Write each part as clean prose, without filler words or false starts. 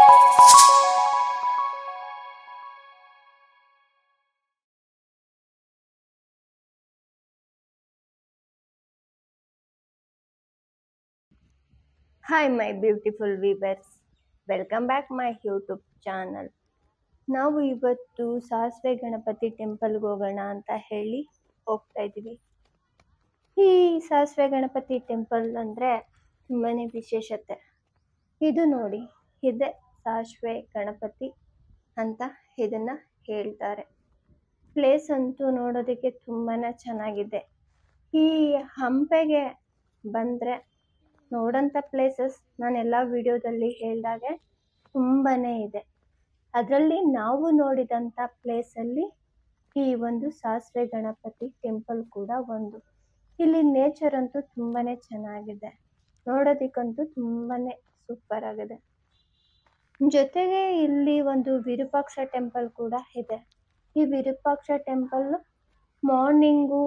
Hi my beautiful viewers, welcome back my YouTube channel. ನಾವು ಇವತ್ತು ಸಾಸ್ವೆ ಗಣಪತಿ ಟೆಂಪಲ್ಗೆ ಹೋಗೋಣ ಅಂತ ಹೇಳಿ ಹೋಗ್ತಾ ಇದ್ದೀವಿ. ಈ ಸಾಸ್ವೆ ಗಣಪತಿ ಟೆಂಪಲ್ ಅಂದರೆ ತುಂಬಾ ವಿಶೇಷತೆ. ಇದು ನೋಡಿ, ಇದೆ ಸಾಸ್ವೆ ಗಣಪತಿ ಅಂತ ಇದನ್ನು ಹೇಳ್ತಾರೆ. ಪ್ಲೇಸ್ ಅಂತೂ ನೋಡೋದಕ್ಕೆ ತುಂಬಾ ಚೆನ್ನಾಗಿದೆ. ಈ ಹಂಪೆಗೆ ಬಂದರೆ ನೋಡೋಂಥ ಪ್ಲೇಸಸ್ ನಾನು ಎಲ್ಲ ವಿಡಿಯೋದಲ್ಲಿ ಹೇಳಿದಾಗೆ ತುಂಬಾ ಇದೆ. ಅದರಲ್ಲಿ ನಾವು ನೋಡಿದಂಥ ಪ್ಲೇಸಲ್ಲಿ ಈ ಒಂದು ಸಾಸ್ವೆ ಗಣಪತಿ ಟೆಂಪಲ್ ಕೂಡ ಒಂದು. ಇಲ್ಲಿ ನೇಚರ್ ಅಂತೂ ತುಂಬಾ ಚೆನ್ನಾಗಿದೆ, ನೋಡೋದಕ್ಕಂತೂ ತುಂಬಾ ಸೂಪರ್ ಆಗಿದೆ. ಜೊತೆಗೆ ಇಲ್ಲಿ ಒಂದು ವಿರೂಪಾಕ್ಷ ಟೆಂಪಲ್ ಕೂಡ ಇದೆ. ಈ ವಿರೂಪಾಕ್ಷ ಟೆಂಪಲ್ ಮಾರ್ನಿಂಗು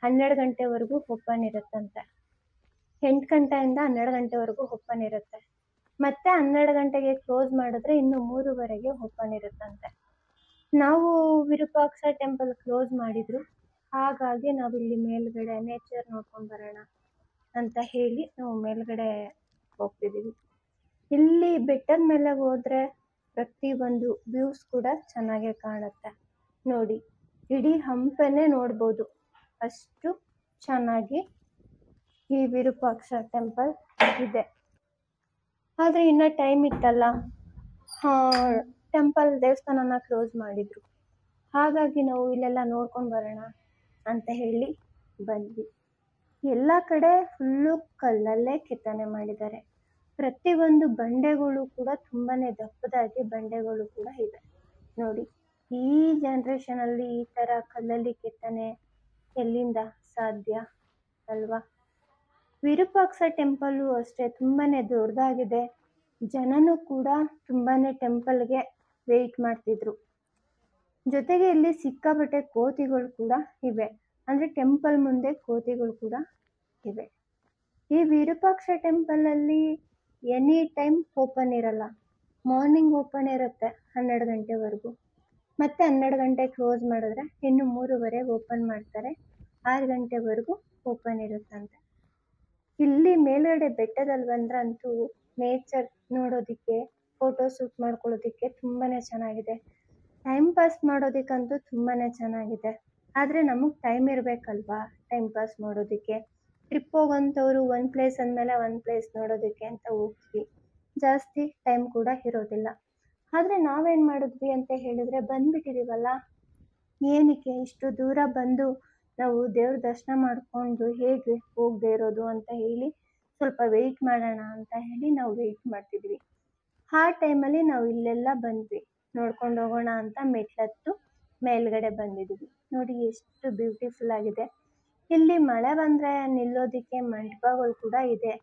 12 ಗಂಟೆವರೆಗೂ ಓಪನ್ ಇರುತ್ತಂತೆ. 8 ಗಂಟೆಯಿಂದ 12 ಗಂಟೆವರೆಗೂ ಓಪನ್ ಇರುತ್ತೆ. ಮತ್ತೆ 12 ಗಂಟೆಗೆ ಕ್ಲೋಸ್ ಮಾಡಿದ್ರೆ ಇನ್ನು 3ವರೆಗೆ ಓಪನ್ ಇರುತ್ತಂತೆ. ನಾವು ವಿರೂಪಾಕ್ಷ ಟೆಂಪಲ್ ಕ್ಲೋಸ್ ಮಾಡಿದ್ರು, ಹಾಗಾಗಿ ನಾವು ಇಲ್ಲಿ ಮೇಲ್ಗಡೆ ನೇಚರ್ ನೋಡ್ಕೊಂಡು ಬರೋಣ ಅಂತ ಹೇಳಿ ನಾವು ಮೇಲ್ಗಡೆ ಹೋಗ್ತಿದ್ದೀವಿ. ಇಲ್ಲಿ ಬೆಟ್ಟದ ಮೇಲೆ ಹೋದ್ರೆ ಪ್ರತಿಯೊಂದು ವ್ಯೂಸ್ ಕೂಡ ಚೆನ್ನಾಗೇ ಕಾಣುತ್ತೆ. ನೋಡಿ, ಇಡೀ ಹಂಪನ್ನೇ ನೋಡ್ಬೋದು, ಅಷ್ಟು ಚೆನ್ನಾಗಿ ಈ ವಿರೂಪಾಕ್ಷ ಟೆಂಪಲ್ ಇದೆ. ಆದರೆ ಇನ್ನೂ ಟೈಮ್ ಇತ್ತಲ್ಲ, ಟೆಂಪಲ್ ದೇವಸ್ಥಾನನ ಕ್ಲೋಸ್ ಮಾಡಿದ್ರು, ಹಾಗಾಗಿ ನಾವು ಇಲ್ಲೆಲ್ಲ ನೋಡ್ಕೊಂಡು ಬರೋಣ ಅಂತ ಹೇಳಿ ಬಂದ್ವಿ. ಎಲ್ಲ ಕಡೆ ಫುಲ್ಲು ಕಲ್ಲಲ್ಲೇ ಕೆತ್ತನೆ ಮಾಡಿದ್ದಾರೆ. ಪ್ರತಿಯೊಂದು ಬಂಡೆಗಳು ಕೂಡ ತುಂಬಾ ದಪ್ಪದಾಗಿ ಬಂಡೆಗಳು ಕೂಡ ಇದೆ. ನೋಡಿ, ಈ ಜನ್ರೇಷನಲ್ಲಿ ಈ ಥರ ಕಲ್ಲಲ್ಲಿ ಕೆತ್ತನೆ ಎಲ್ಲಿಂದ ಸಾಧ್ಯ ಅಲ್ವಾ? ವಿರೂಪಾಕ್ಷ ಟೆಂಪಲ್ಲು ಅಷ್ಟೇ ತುಂಬಾ ದೊಡ್ಡದಾಗಿದೆ. ಜನನೂ ಕೂಡ ತುಂಬಾ ಟೆಂಪಲ್ಗೆ ವೆಯ್ಟ್ ಮಾಡ್ತಿದ್ರು. ಜೊತೆಗೆ ಇಲ್ಲಿ ಸಿಕ್ಕಾಪಟ್ಟೆ ಕೋತಿಗಳು ಕೂಡ ಇವೆ, ಅಂದರೆ ಟೆಂಪಲ್ ಮುಂದೆ ಕೋತಿಗಳು ಕೂಡ ಇವೆ. ಈ ವಿರೂಪಾಕ್ಷ ಟೆಂಪಲಲ್ಲಿ ಎನಿ ಟೈಮ್ ಓಪನ್ ಇರಲ್ಲ. ಮಾರ್ನಿಂಗ್ ಓಪನ್ ಇರುತ್ತೆ 12 ಗಂಟೆವರೆಗೂ, ಮತ್ತೆ 12 ಗಂಟೆ ಕ್ಲೋಸ್ ಮಾಡಿದ್ರೆ ಇನ್ನು 3ವರೆಗೆ ಓಪನ್ ಮಾಡ್ತಾರೆ. 6 ಗಂಟೆವರೆಗೂ ಓಪನ್ ಇರುತ್ತಂತೆ. ಇಲ್ಲಿ ಮೇಲ್ಗಡೆ ಬೆಟ್ಟದಲ್ಲಿ ಬಂದ್ರಂತೂ ನೇಚರ್ ನೋಡೋದಕ್ಕೆ, ಫೋಟೋ ಶೂಟ್ ಮಾಡ್ಕೊಳ್ಳೋದಕ್ಕೆ ತುಂಬಾ ಚೆನ್ನಾಗಿದೆ. ಟೈಮ್ ಪಾಸ್ ಮಾಡೋದಕ್ಕಂತೂ ತುಂಬಾ ಚೆನ್ನಾಗಿದೆ. ಆದರೆ ನಮಗೆ ಟೈಮ್ ಇರಬೇಕಲ್ವಾ ಟೈಮ್ ಪಾಸ್ ಮಾಡೋದಕ್ಕೆ. ಟ್ರಿಪ್ ಹೋಗೋಂಥವ್ರು ಒಂದು ಪ್ಲೇಸ್ ಅಂದಮೇಲೆ ಒಂದು ಪ್ಲೇಸ್ ನೋಡೋದಕ್ಕೆ ಅಂತ ಹೋಗ್ತೀವಿ, ಜಾಸ್ತಿ ಟೈಮ್ ಕೂಡ ಇರೋದಿಲ್ಲ. ಆದರೆ ನಾವೇನು ಮಾಡಿದ್ವಿ ಅಂತ ಹೇಳಿದ್ರೆ, ಬಂದುಬಿಟ್ಟಿದ್ದೀವಲ್ಲ, ಏನಕ್ಕೆ ಇಷ್ಟು ದೂರ ಬಂದು ನಾವು ದೇವ್ರ ದರ್ಶನ ಮಾಡಿಕೊಂಡು ಹೇಗೆ ಹೋಗದೆ ಇರೋದು ಅಂತ ಹೇಳಿ ಸ್ವಲ್ಪ ವೆಯ್ಟ್ ಮಾಡೋಣ ಅಂತ ಹೇಳಿ ನಾವು ವೆಯ್ಟ್ ಮಾಡ್ತಿದ್ವಿ. ಆ ಟೈಮಲ್ಲಿ ನಾವು ಇಲ್ಲೆಲ್ಲ ಬಂದ್ವಿ, ನೋಡ್ಕೊಂಡು ಹೋಗೋಣ ಅಂತ ಮೆಟ್ಲತ್ತು ಮೇಲ್ಗಡೆ ಬಂದಿದ್ವಿ. ನೋಡಿ ಎಷ್ಟು ಬ್ಯೂಟಿಫುಲ್ ಆಗಿದೆ. ಇಲ್ಲಿ ಮಳೆ ಬಂದರೆ ನಿಲ್ಲೋದಕ್ಕೆ ಮಂಟಪಗಳು ಕೂಡ ಇದೆ,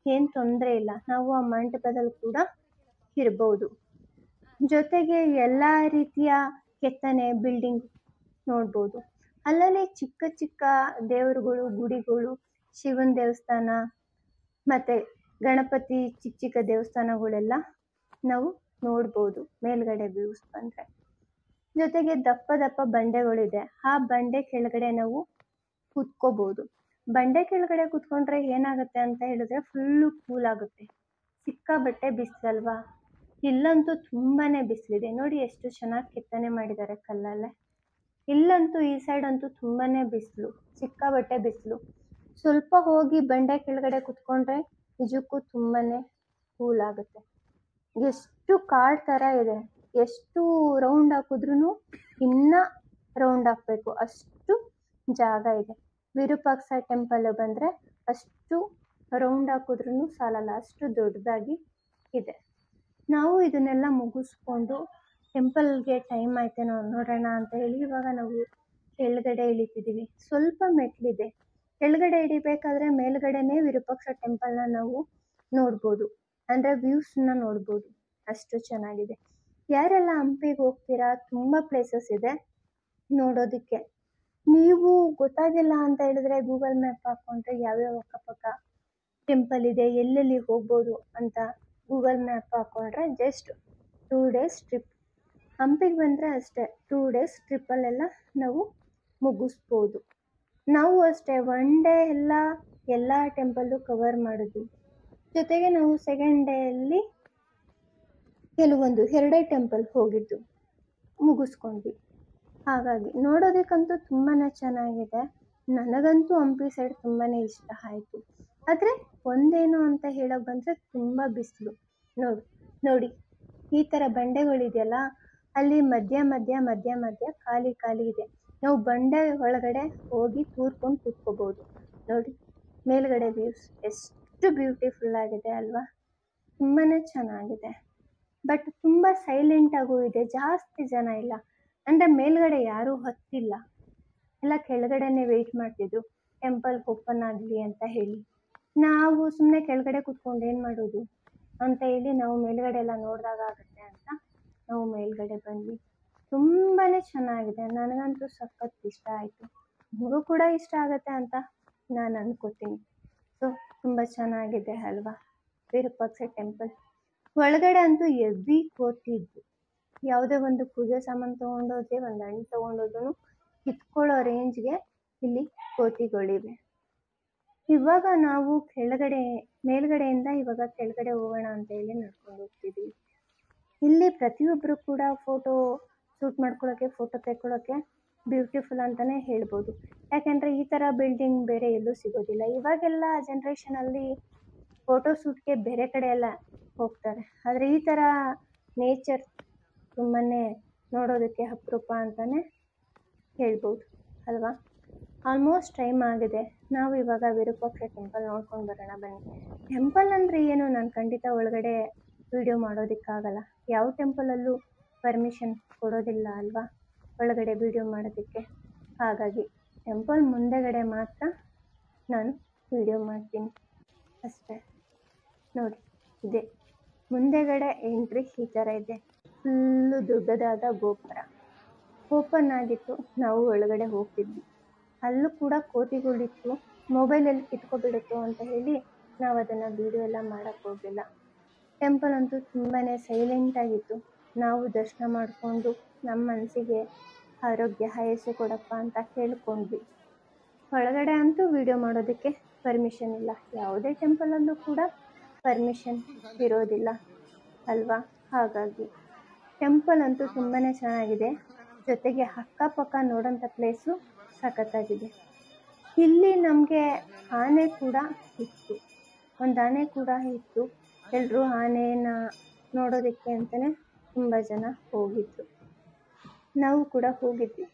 ಏನು ತೊಂದರೆ ಇಲ್ಲ. ನಾವು ಆ ಮಂಟಪದಲ್ಲಿ ಕೂಡ ಇರ್ಬೋದು. ಜೊತೆಗೆ ಎಲ್ಲ ರೀತಿಯ ಕೆತ್ತನೆ ಬಿಲ್ಡಿಂಗ್ ನೋಡ್ಬೋದು. ಅಲ್ಲಲ್ಲಿ ಚಿಕ್ಕ ಚಿಕ್ಕ ದೇವರುಗಳು, ಗುಡಿಗಳು, ಶಿವನ ದೇವಸ್ಥಾನ ಮತ್ತು ಗಣಪತಿ ಚಿಕ್ಕ ಚಿಕ್ಕ ದೇವಸ್ಥಾನಗಳೆಲ್ಲ ನಾವು ನೋಡ್ಬೋದು ಮೇಲ್ಗಡೆ ವ್ಯೂಸ್ ಬಂದರೆ. ಜೊತೆಗೆ ದಪ್ಪ ದಪ್ಪ ಬಂಡೆಗಳಿದೆ, ಆ ಬಂಡೆ ಕೆಳಗಡೆ ನಾವು ಕೂತ್ಕೋಬೋದು. ಬಂಡೆ ಕೆಳಗಡೆ ಕೂತ್ಕೊಂಡ್ರೆ ಏನಾಗುತ್ತೆ ಅಂತ ಹೇಳಿದ್ರೆ ಫುಲ್ಲು ಕೂಲ್ ಆಗುತ್ತೆ. ಸಿಕ್ಕಾಬಟ್ಟೆ ಬಿಸಿಲಲ್ವಾ, ಇಲ್ಲಂತೂ ತುಂಬಾ ಬಿಸಿಲಿದೆ. ನೋಡಿ ಎಷ್ಟು ಚೆನ್ನಾಗಿ ಕೆತ್ತನೆ ಮಾಡಿದ್ದಾರೆ ಕಲ್ಲಲ್ಲೇ. ಇಲ್ಲಂತೂ ಈ ಸೈಡ್ ಅಂತೂ ತುಂಬಾ ಬಿಸಿಲು, ಸಿಕ್ಕಾಬಟ್ಟೆ ಬಿಸಿಲು. ಸ್ವಲ್ಪ ಹೋಗಿ ಬಂಡೆ ಕೆಳಗಡೆ ಕುತ್ಕೊಂಡ್ರೆ ನಿಜಕ್ಕೂ ತುಂಬಾ ಕೂಲ್ ಆಗುತ್ತೆ. ಎಷ್ಟು ಕಾಡು ಥರ ಇದೆ, ಎಷ್ಟು ರೌಂಡ್ ಹಾಕಿದ್ರೂ ಇನ್ನೂ ರೌಂಡ್ ಹಾಕಬೇಕು, ಅಷ್ಟು ಜಾಗ ಇದೆ. ವಿರೂಪಾಕ್ಷ ಟೆಂಪಲ್ ಬಂದರೆ ಅಷ್ಟು ರೌಂಡ್ ಹಾಕಿದ್ರೂ ಸಾಲಲ್ಲ, ಅಷ್ಟು ದೊಡ್ಡದಾಗಿ ಇದೆ. ನಾವು ಇದನ್ನೆಲ್ಲ ಮುಗಿಸ್ಕೊಂಡು ಟೆಂಪಲ್ಗೆ ಟೈಮ್ ಆಯ್ತೇನೋ ನೋಡೋಣ ಅಂತ ಹೇಳಿ ಇವಾಗ ನಾವು ಕೆಳಗಡೆ ಇಳಿತಿದ್ದೀವಿ. ಸ್ವಲ್ಪ ಮೆಟ್ಲಿದೆ, ಕೆಳಗಡೆ ಇಳಿಬೇಕಾದ್ರೆ ಮೇಲ್ಗಡೆನೇ ವಿರೂಪಾಕ್ಷ ಟೆಂಪಲ್ನ ನಾವು ನೋಡ್ಬೋದು, ಅಂದರೆ ವ್ಯೂಸ್ನ ನೋಡ್ಬೋದು, ಅಷ್ಟು ಚೆನ್ನಾಗಿದೆ. ಯಾರೆಲ್ಲ ಹಂಪಿಗೆ ಹೋಗ್ತೀರಾ, ತುಂಬ ಪ್ಲೇಸಸ್ ಇದೆ ನೋಡೋದಕ್ಕೆ. ನೀವು ಗೊತ್ತಾಗಿಲ್ಲ ಅಂತ ಹೇಳಿದ್ರೆ ಗೂಗಲ್ ಮ್ಯಾಪ್ ಹಾಕ್ಕೊಂಡ್ರೆ ಯಾವ್ಯಾವ ಅಕ್ಕಪಕ್ಕ ಟೆಂಪಲ್ ಇದೆ, ಎಲ್ಲೆಲ್ಲಿ ಹೋಗ್ಬೋದು ಅಂತ ಗೂಗಲ್ ಮ್ಯಾಪ್ ಹಾಕ್ಕೊಂಡ್ರೆ ಜಸ್ಟ್ 2 ಡೇಸ್ ಟ್ರಿಪ್. ಹಂಪಿಗೆ ಬಂದರೆ ಅಷ್ಟೇ 2 ಡೇಸ್ ಟ್ರಿಪ್ಪಲ್ಲೆಲ್ಲ ನಾವು ಮುಗಿಸ್ಬೋದು. ನಾವು ಅಷ್ಟೇ 1 ಡೇ ಎಲ್ಲ ಟೆಂಪಲ್ಲು ಕವರ್ ಮಾಡಿದ್ವಿ. ಜೊತೆಗೆ ನಾವು ಸೆಕೆಂಡ್ ಡೇಯಲ್ಲಿ ಕೆಲವೊಂದು 2 ಟೆಂಪಲ್ ಹೋಗಿದ್ದು ಮುಗಿಸ್ಕೊಂಡ್ವಿ. ಹಾಗಾಗಿ ನೋಡೋದಕ್ಕಂತೂ ತುಂಬಾ ಚೆನ್ನಾಗಿದೆ. ನನಗಂತೂ ಹಂಪಿ ಸೈಡ್ ತುಂಬಾ ಇಷ್ಟ ಆಯಿತು. ಆದರೆ ಒಂದೇನು ಅಂತ ಹೇಳೋಕೆ ಬಂದರೆ ತುಂಬ ಬಿಸಿಲು. ನೋಡಿ ಈ ಥರ ಬಂಡೆಗಳಿದೆಯಲ್ಲ, ಅಲ್ಲಿ ಮಧ್ಯ ಖಾಲಿ ಇದೆ. ನಾವು ಬಂಡೆ ಒಳಗಡೆ ಹೋಗಿ ತೂರ್ಕೊಂಡು ಕೂತ್ಕೋಬೋದು. ನೋಡಿ ಮೇಲ್ಗಡೆ ವ್ಯೂಸ್ ಎಷ್ಟು ಬ್ಯೂಟಿಫುಲ್ ಆಗಿದೆ ಅಲ್ವಾ, ತುಂಬಾ ಚೆನ್ನಾಗಿದೆ. ಬಟ್ ತುಂಬ ಸೈಲೆಂಟಾಗೂ ಇದೆ, ಜಾಸ್ತಿ ಜನ ಇಲ್ಲ. ಅಂದರೆ ಮೇಲ್ಗಡೆ ಯಾರೂ ಹತ್ತಿಲ್ಲ, ಎಲ್ಲ ಕೆಳಗಡೆನೇ ವೆಯ್ಟ್ ಮಾಡ್ತಿದ್ರು ಟೆಂಪಲ್ ಓಪನ್ ಆಗಲಿ ಅಂತ ಹೇಳಿ. ನಾವು ಸುಮ್ಮನೆ ಕೆಳಗಡೆ ಕೂತ್ಕೊಂಡು ಏನು ಮಾಡೋದು ಅಂತ ಹೇಳಿ ನಾವು ಮೇಲ್ಗಡೆ ಎಲ್ಲ ನೋಡಿದಾಗುತ್ತೆ ಅಂತ ನಾವು ಮೇಲ್ಗಡೆ ಬಂದ್ವಿ. ತುಂಬಾ ಚೆನ್ನಾಗಿದೆ, ನನಗಂತೂ ಸಖತ್ ಇಷ್ಟ ಆಯಿತು. ನಿಮಗೂ ಕೂಡ ಇಷ್ಟ ಆಗುತ್ತೆ ಅಂತ ನಾನು ಅನ್ಕೋತೀನಿ. ಸೊ ತುಂಬ ಚೆನ್ನಾಗಿದೆ ಅಲ್ವಾ ವಿರೂಪಾಕ್ಷ ಟೆಂಪಲ್. ಒಳಗಡೆ ಅಂತೂ ಎವ್ರಿ ಕೋತಿದ್ದು, ಯಾವುದೇ ಒಂದು ಪೂಜೆ ಸಾಮಾನು ತೊಗೊಂಡೋದ್ರೆ, ಒಂದು ಹಣ್ಣು ತೊಗೊಂಡೋದ್ರೂ ಕಿತ್ಕೊಳ್ಳೋ ರೇಂಜ್ಗೆ ಇಲ್ಲಿ ಕೋತಿಗಳಿವೆ. ಇವಾಗ ನಾವು ಮೇಲ್ಗಡೆಯಿಂದ ಇವಾಗ ಕೆಳಗಡೆ ಹೋಗೋಣ ಅಂತ ಹೇಳಿ ನಡ್ಕೊಂಡು ಹೋಗ್ತಿದ್ವಿ. ಇಲ್ಲಿ ಪ್ರತಿಯೊಬ್ಬರು ಕೂಡ ಫೋಟೋ ಶೂಟ್ ಮಾಡ್ಕೊಳ್ಳೋಕ್ಕೆ, ಫೋಟೋ ತೆಕ್ಕೊಳ್ಳೋಕ್ಕೆ ಬ್ಯೂಟಿಫುಲ್ ಅಂತಲೇ ಹೇಳ್ಬೋದು. ಯಾಕೆಂದರೆ ಈ ಥರ ಬಿಲ್ಡಿಂಗ್ ಬೇರೆ ಎಲ್ಲೂ ಸಿಗೋದಿಲ್ಲ. ಇವಾಗೆಲ್ಲ ಜನ್ರೇಷನಲ್ಲಿ ಫೋಟೋ ಶೂಟ್ಗೆ ಬೇರೆ ಕಡೆ ಎಲ್ಲ ಹೋಗ್ತಾರೆ, ಆದರೆ ಈ ಥರ ನೇಚರ್ ತುಂಬಾ ನೋಡೋದಕ್ಕೆ ಅಪರೂಪ ಅಂತಲೇ ಹೇಳ್ಬೋದು ಅಲ್ವಾ. ಆಲ್ಮೋಸ್ಟ್ ಟೈಮ್ ಆಗಿದೆ, ನಾವು ಇವಾಗ ವಿರೂಪಾಕ್ಷ ಟೆಂಪಲ್ ನೋಡ್ಕೊಂಡು ಬರೋಣ ಬನ್ನಿ. ಟೆಂಪಲ್ ಅಂದರೆ ಏನು, ನಾನು ಖಂಡಿತ ಒಳಗಡೆ ವಿಡಿಯೋ ಮಾಡೋದಕ್ಕಾಗಲ್ಲ. ಯಾವ ಟೆಂಪಲಲ್ಲೂ ಪರ್ಮಿಷನ್ ಕೊಡೋದಿಲ್ಲ ಅಲ್ವಾ ಒಳಗಡೆ ವಿಡಿಯೋ ಮಾಡೋದಕ್ಕೆ. ಹಾಗಾಗಿ ಟೆಂಪಲ್ ಮುಂದೆಗಡೆ ಮಾತ್ರ ನಾನು ವಿಡಿಯೋ ಮಾಡ್ತೀನಿ ಅಷ್ಟೇ. ನೋಡಿ ಇದೆ ಮುಂದೆಗಡೆ ಎಂಟ್ರಿ ಈ ಥರ ಇದೆ. ಫುಲ್ಲು ದೊಡ್ಡದಾದ ಗೋಪುರ ಓಪನ್ ಆಗಿತ್ತು, ನಾವು ಒಳಗಡೆ ಹೋಗ್ತಿದ್ವಿ. ಅಲ್ಲೂ ಕೂಡ ಕೋತಿಗಳಿತ್ತು, ಮೊಬೈಲಲ್ಲಿ ಕಿತ್ಕೊಬಿಡುತ್ತೋ ಅಂತ ಹೇಳಿ ನಾವು ಅದನ್ನು ವೀಡಿಯೋ ಎಲ್ಲ ಮಾಡೋಕ್ಕೆ ಹೋಗಲಿಲ್ಲ. ಟೆಂಪಲ್ ಅಂತೂ ತುಂಬಾ ಸೈಲೆಂಟಾಗಿತ್ತು. ನಾವು ದರ್ಶನ ಮಾಡಿಕೊಂಡು ನಮ್ಮ ಮನಸ್ಸಿಗೆ ಆರೋಗ್ಯ ಆಯಸ್ಸು ಕೊಡಪ್ಪ ಅಂತ ಕೇಳ್ಕೊಂಡ್ವಿ. ಒಳಗಡೆ ಅಂತೂ ವಿಡಿಯೋ ಮಾಡೋದಕ್ಕೆ ಪರ್ಮಿಷನ್ ಇಲ್ಲ, ಯಾವುದೇ ಟೆಂಪಲಲ್ಲೂ ಕೂಡ ಪರ್ಮಿಷನ್ ಇರೋದಿಲ್ಲ ಅಲ್ವಾ. ಹಾಗಾಗಿ ಟೆಂಪಲ್ ಅಂತೂ ತುಂಬಾ ಚೆನ್ನಾಗಿದೆ. ಜೊತೆಗೆ ಅಕ್ಕಪಕ್ಕ ನೋಡೋಂಥ ಪ್ಲೇಸು ಸಖತ್ತಾಗಿದೆ. ಇಲ್ಲಿ ನಮಗೆ ಆನೆ ಕೂಡ ಇತ್ತು, ಒಂದು ಆನೆ ಕೂಡ ಇತ್ತು. ಎಲ್ಲರೂ ಆನೆನ ನೋಡೋದಕ್ಕೆ ಅಂತಲೇ ತುಂಬ ಜನ ಹೋಗಿದ್ರು, ನಾವು ಕೂಡ ಹೋಗಿದ್ವಿ.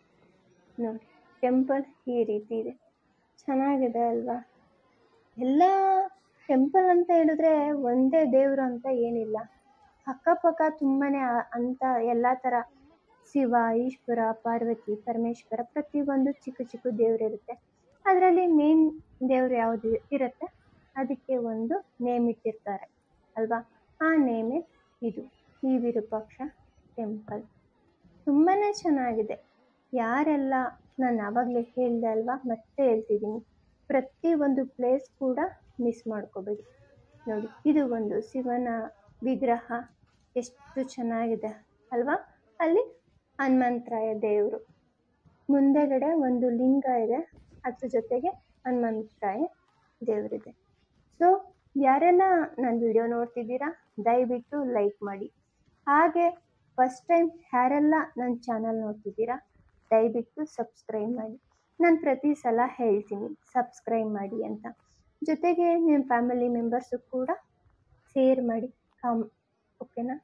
ನೋಡಿ ಟೆಂಪಲ್ ಈ ರೀತಿ ಇದೆ, ಚೆನ್ನಾಗಿದೆ ಅಲ್ವಾ. ಎಲ್ಲ ಟೆಂಪಲ್ ಅಂತ ಹೇಳಿದ್ರೆ ಒಂದೇ ದೇವರು ಅಂತ ಏನಿಲ್ಲ, ಅಕ್ಕಪಕ್ಕ ತುಂಬಾ ಅಂತ ಎಲ್ಲ ಥರ ಶಿವ, ಈಶ್ವರ, ಪಾರ್ವತಿ, ಪರಮೇಶ್ವರ ಪ್ರತಿಯೊಂದು ಚಿಕ್ಕ ಚಿಕ್ಕ ದೇವರಿರುತ್ತೆ. ಅದರಲ್ಲಿ ಮೇನ್ ದೇವರು ಯಾವುದು ಇರುತ್ತೆ ಅದಕ್ಕೆ ಒಂದು ನೇಮ್ ಇಟ್ಟಿರ್ತಾರೆ ಅಲ್ವಾ. ಆ ನೇಮೇ ಇದು, ಈ ವಿರೂಪಾಕ್ಷ ಟೆಂಪಲ್. ತುಂಬಾ ಚೆನ್ನಾಗಿದೆ. ಯಾರೆಲ್ಲ ನಾನು ಆವಾಗಲೇ ಹೇಳಿದೆ ಅಲ್ವಾ, ಮತ್ತೆ ಹೇಳ್ತಿದ್ದೀನಿ, ಪ್ರತಿಯೊಂದು ಪ್ಲೇಸ್ ಕೂಡ ಮಿಸ್ ಮಾಡ್ಕೋಬೇಡಿ. ನೋಡಿ ಇದು ಒಂದು ಶಿವನ ವಿಗ್ರಹ, ಎಷ್ಟು ಚೆನ್ನಾಗಿದೆ ಅಲ್ವಾ. ಅಲ್ಲಿ ಹನುಮಂತರಾಯ ದೇವರು ಮುಂದೆಗಡೆ ಒಂದು ಲಿಂಗ ಇದೆ, ಅದ್ರ ಜೊತೆಗೆ ಹನುಮಂತರಾಯ ದೇವರಿದೆ. ಸೊ ಯಾರೆಲ್ಲ ನನ್ನ ವಿಡಿಯೋ ನೋಡ್ತಿದ್ದೀರಾ ದಯವಿಟ್ಟು ಲೈಕ್ ಮಾಡಿ. ಹಾಗೆ ಫಸ್ಟ್ ಟೈಮ್ ಯಾರೆಲ್ಲ ನನ್ನ ಚಾನಲ್ ನೋಡ್ತಿದ್ದೀರಾ ದಯವಿಟ್ಟು ಸಬ್ಸ್ಕ್ರೈಬ್ ಮಾಡಿ. ನಾನು ಪ್ರತಿ ಸಲ ಹೇಳ್ತೀನಿ ಸಬ್ಸ್ಕ್ರೈಬ್ ಮಾಡಿ ಅಂತ. ಜೊತೆಗೆ ನಿಮ್ಮ ಫ್ಯಾಮಿಲಿ ಮೆಂಬರ್ಸು ಕೂಡ ಶೇರ್ ಮಾಡಿ, ಓಕೆನಾ.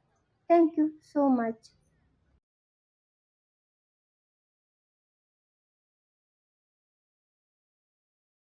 Thank you so much.